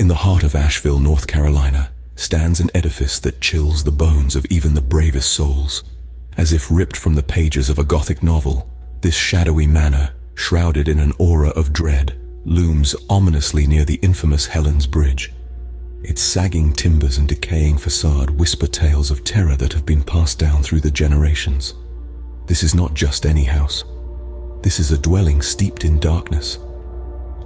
In the heart of Asheville, North Carolina, stands an edifice that chills the bones of even the bravest souls. As if ripped from the pages of a Gothic novel, this shadowy manor, shrouded in an aura of dread, looms ominously near the infamous Helen's Bridge. Its sagging timbers and decaying facade whisper tales of terror that have been passed down through the generations. This is not just any house. This is a dwelling steeped in darkness.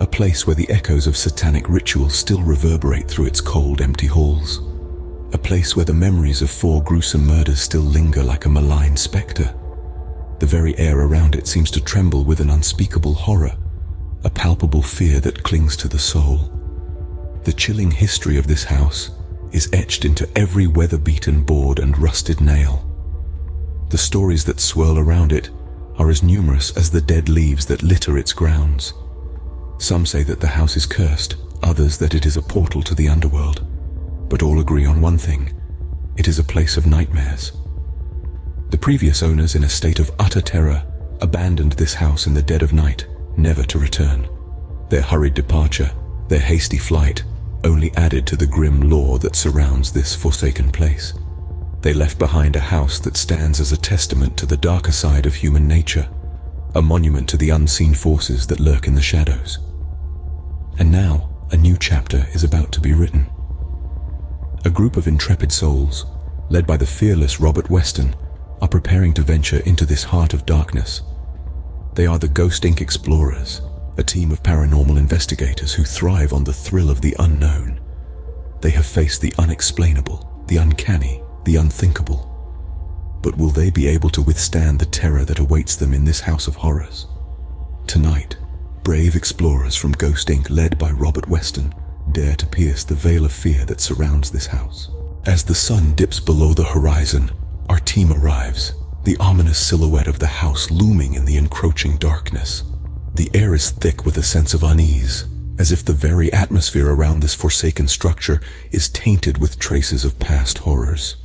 A place where the echoes of satanic rituals still reverberate through its cold, empty halls. A place where the memories of 4 gruesome murders still linger like a malign spectre. The very air around it seems to tremble with an unspeakable horror, a palpable fear that clings to the soul. The chilling history of this house is etched into every weather-beaten board and rusted nail. The stories that swirl around it are as numerous as the dead leaves that litter its grounds. Some say that the house is cursed, others that it is a portal to the underworld. But all agree on one thing: it is a place of nightmares. The previous owners, in a state of utter terror, abandoned this house in the dead of night, never to return. Their hurried departure, their hasty flight, only added to the grim lore that surrounds this forsaken place. They left behind a house that stands as a testament to the darker side of human nature, a monument to the unseen forces that lurk in the shadows. And now, a new chapter is about to be written. A group of intrepid souls, led by the fearless Robert Weston, are preparing to venture into this heart of darkness. They are the Ghost Inc. Explorers, a team of paranormal investigators who thrive on the thrill of the unknown. They have faced the unexplainable, the uncanny, the unthinkable. But will they be able to withstand the terror that awaits them in this house of horrors? Tonight, brave explorers from Ghost Inc., led by Robert Weston, dare to pierce the veil of fear that surrounds this house. As the sun dips below the horizon, our team arrives, the ominous silhouette of the house looming in the encroaching darkness. The air is thick with a sense of unease, as if the very atmosphere around this forsaken structure is tainted with traces of past horrors.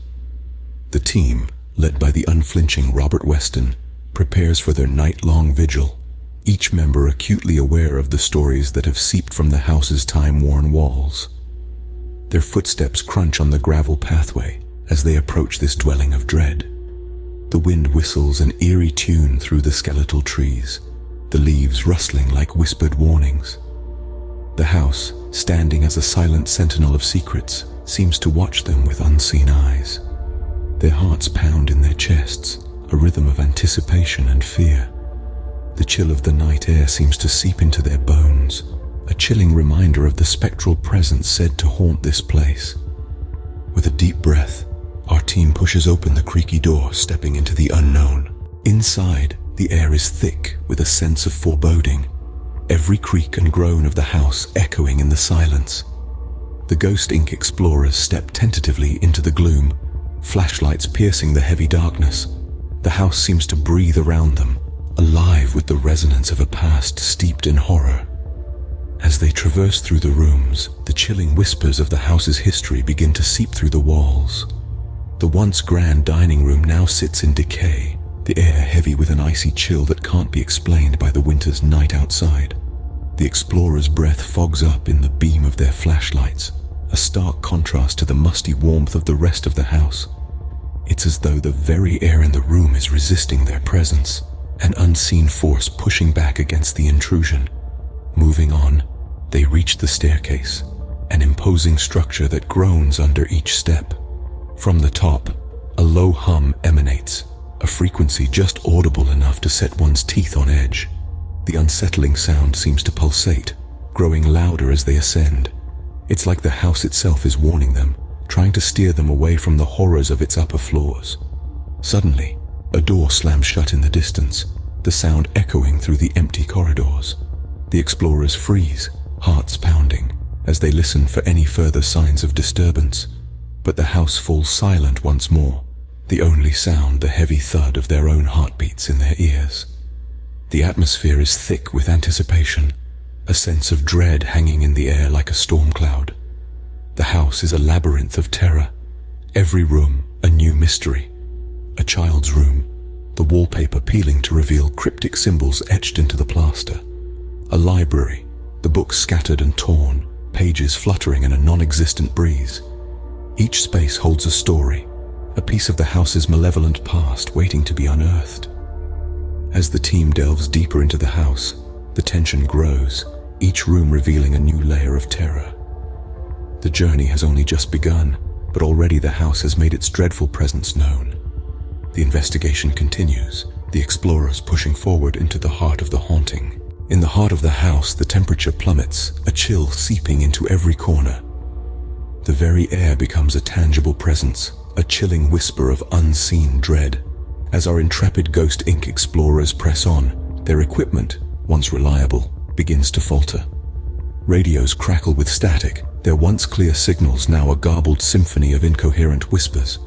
The team, led by the unflinching Robert Weston, prepares for their night-long vigil, each member acutely aware of the stories that have seeped from the house's time-worn walls. Their footsteps crunch on the gravel pathway as they approach this dwelling of dread. The wind whistles an eerie tune through the skeletal trees, the leaves rustling like whispered warnings. The house, standing as a silent sentinel of secrets, seems to watch them with unseen eyes. Their hearts pound in their chests, a rhythm of anticipation and fear. The chill of the night air seems to seep into their bones, a chilling reminder of the spectral presence said to haunt this place. With a deep breath, our team pushes open the creaky door, stepping into the unknown. Inside, the air is thick with a sense of foreboding, every creak and groan of the house echoing in the silence. The Ghost Inc. explorers step tentatively into the gloom, flashlights piercing the heavy darkness. The house seems to breathe around them, alive with the resonance of a past steeped in horror. As they traverse through the rooms, the chilling whispers of the house's history begin to seep through the walls. The once grand dining room now sits in decay, the air heavy with an icy chill that can't be explained by the winter's night outside. The explorers' breath fogs up in the beam of their flashlights, a stark contrast to the musty warmth of the rest of the house. It's as though the very air in the room is resisting their presence, an unseen force pushing back against the intrusion. Moving on, they reach the staircase, an imposing structure that groans under each step. From the top, a low hum emanates, a frequency just audible enough to set one's teeth on edge. The unsettling sound seems to pulsate, growing louder as they ascend. It's like the house itself is warning them, trying to steer them away from the horrors of its upper floors. Suddenly, a door slams shut in the distance, the sound echoing through the empty corridors. The explorers freeze, hearts pounding, as they listen for any further signs of disturbance. But the house falls silent once more, the only sound the heavy thud of their own heartbeats in their ears. The atmosphere is thick with anticipation, a sense of dread hanging in the air like a storm cloud. The house is a labyrinth of terror, every room a new mystery. A child's room, the wallpaper peeling to reveal cryptic symbols etched into the plaster. A library, the books scattered and torn, pages fluttering in a non-existent breeze. Each space holds a story, a piece of the house's malevolent past waiting to be unearthed. As the team delves deeper into the house, the tension grows, each room revealing a new layer of terror. The journey has only just begun, but already the house has made its dreadful presence known. The investigation continues, the explorers pushing forward into the heart of the haunting. In the heart of the house, the temperature plummets, a chill seeping into every corner. The very air becomes a tangible presence, a chilling whisper of unseen dread. As our intrepid Ghost Inc. explorers press on, their equipment, once reliable, begins to falter. Radios crackle with static, their once clear signals now a garbled symphony of incoherent whispers.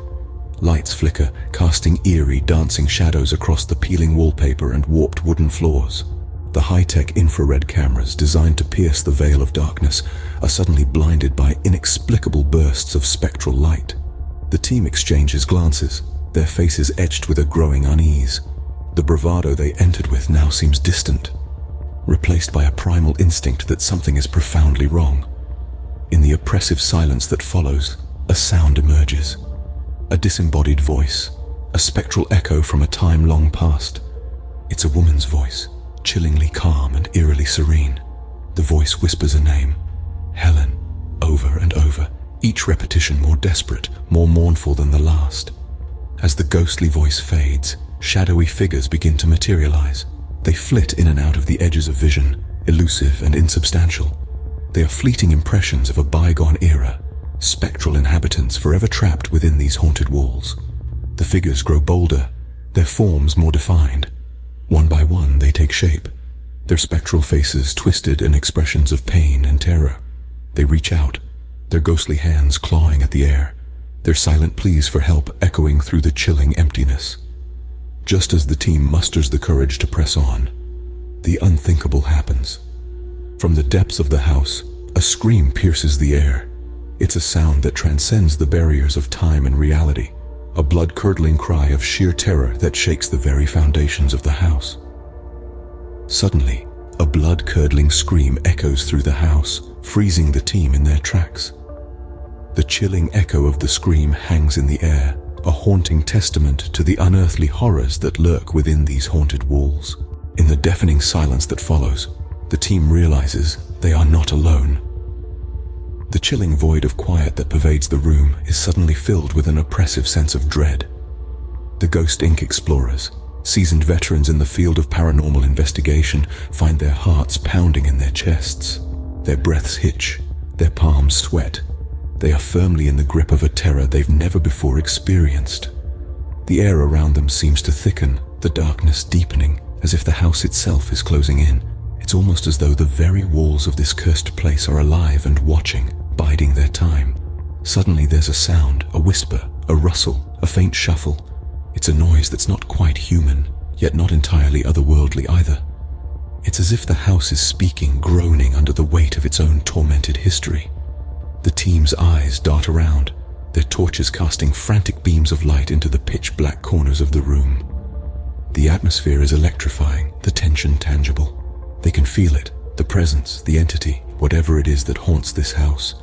Lights flicker, casting eerie, dancing shadows across the peeling wallpaper and warped wooden floors. The high-tech infrared cameras designed to pierce the veil of darkness are suddenly blinded by inexplicable bursts of spectral light. The team exchanges glances, their faces etched with a growing unease. The bravado they entered with now seems distant, replaced by a primal instinct that something is profoundly wrong. In the oppressive silence that follows, a sound emerges. A disembodied voice, a spectral echo from a time long past. It's a woman's voice, chillingly calm and eerily serene. The voice whispers a name, Helen, over and over, each repetition more desperate, more mournful than the last. As the ghostly voice fades, shadowy figures begin to materialize. They flit in and out of the edges of vision, elusive and insubstantial. They are fleeting impressions of a bygone era, spectral inhabitants forever trapped within these haunted walls. The figures grow bolder, their forms more defined. One by one they take shape, their spectral faces twisted in expressions of pain and terror. They reach out, their ghostly hands clawing at the air, their silent pleas for help echoing through the chilling emptiness. Just as the team musters the courage to press on, the unthinkable happens. From the depths of the house, a scream pierces the air. It's a sound that transcends the barriers of time and reality, a blood-curdling cry of sheer terror that shakes the very foundations of the house. Suddenly, a blood-curdling scream echoes through the house, freezing the team in their tracks. The chilling echo of the scream hangs in the air, a haunting testament to the unearthly horrors that lurk within these haunted walls. In the deafening silence that follows, the team realizes they are not alone. The chilling void of quiet that pervades the room is suddenly filled with an oppressive sense of dread. The Ghost Inc. explorers, seasoned veterans in the field of paranormal investigation, find their hearts pounding in their chests. Their breaths hitch, their palms sweat. They are firmly in the grip of a terror they've never before experienced. The air around them seems to thicken, the darkness deepening, as if the house itself is closing in. It's almost as though the very walls of this cursed place are alive and watching, biding their time. Suddenly there's a sound, a whisper, a rustle, a faint shuffle. It's a noise that's not quite human, yet not entirely otherworldly either. It's as if the house is speaking, groaning under the weight of its own tormented history. The team's eyes dart around, their torches casting frantic beams of light into the pitch-black corners of the room. The atmosphere is electrifying, the tension tangible. They can feel it, the presence, the entity, whatever it is that haunts this house.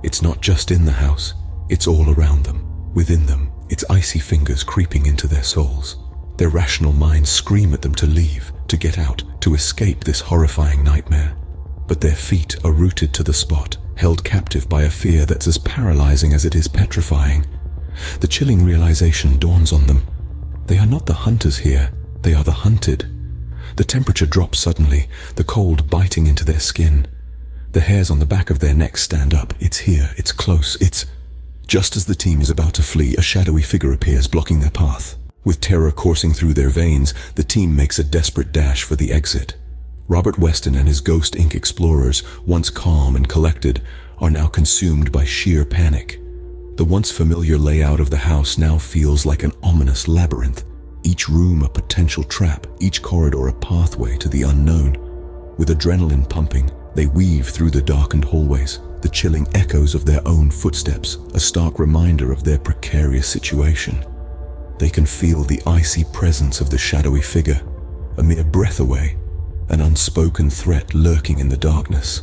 It's not just in the house, it's all around them, within them, its icy fingers creeping into their souls. Their rational minds scream at them to leave, to get out, to escape this horrifying nightmare. But their feet are rooted to the spot, held captive by a fear that's as paralyzing as it is petrifying. The chilling realization dawns on them. They are not the hunters here, they are the hunted. The temperature drops suddenly, the cold biting into their skin. The hairs on the back of their necks stand up. It's here, it's close, it's... Just as the team is about to flee, a shadowy figure appears, blocking their path. With terror coursing through their veins, the team makes a desperate dash for the exit. Robert Weston and his Ghost Inc. explorers, once calm and collected, are now consumed by sheer panic. The once familiar layout of the house now feels like an ominous labyrinth, each room a potential trap, each corridor a pathway to the unknown. With adrenaline pumping, they weave through the darkened hallways, the chilling echoes of their own footsteps, a stark reminder of their precarious situation. They can feel the icy presence of the shadowy figure, a mere breath away, an unspoken threat lurking in the darkness.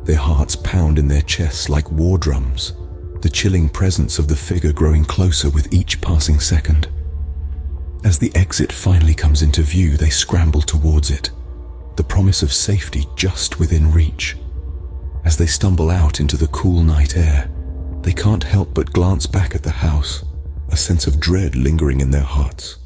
Their hearts pound in their chests like war drums, the chilling presence of the figure growing closer with each passing second. As the exit finally comes into view, they scramble towards it, the promise of safety just within reach. As they stumble out into the cool night air, they can't help but glance back at the house, a sense of dread lingering in their hearts.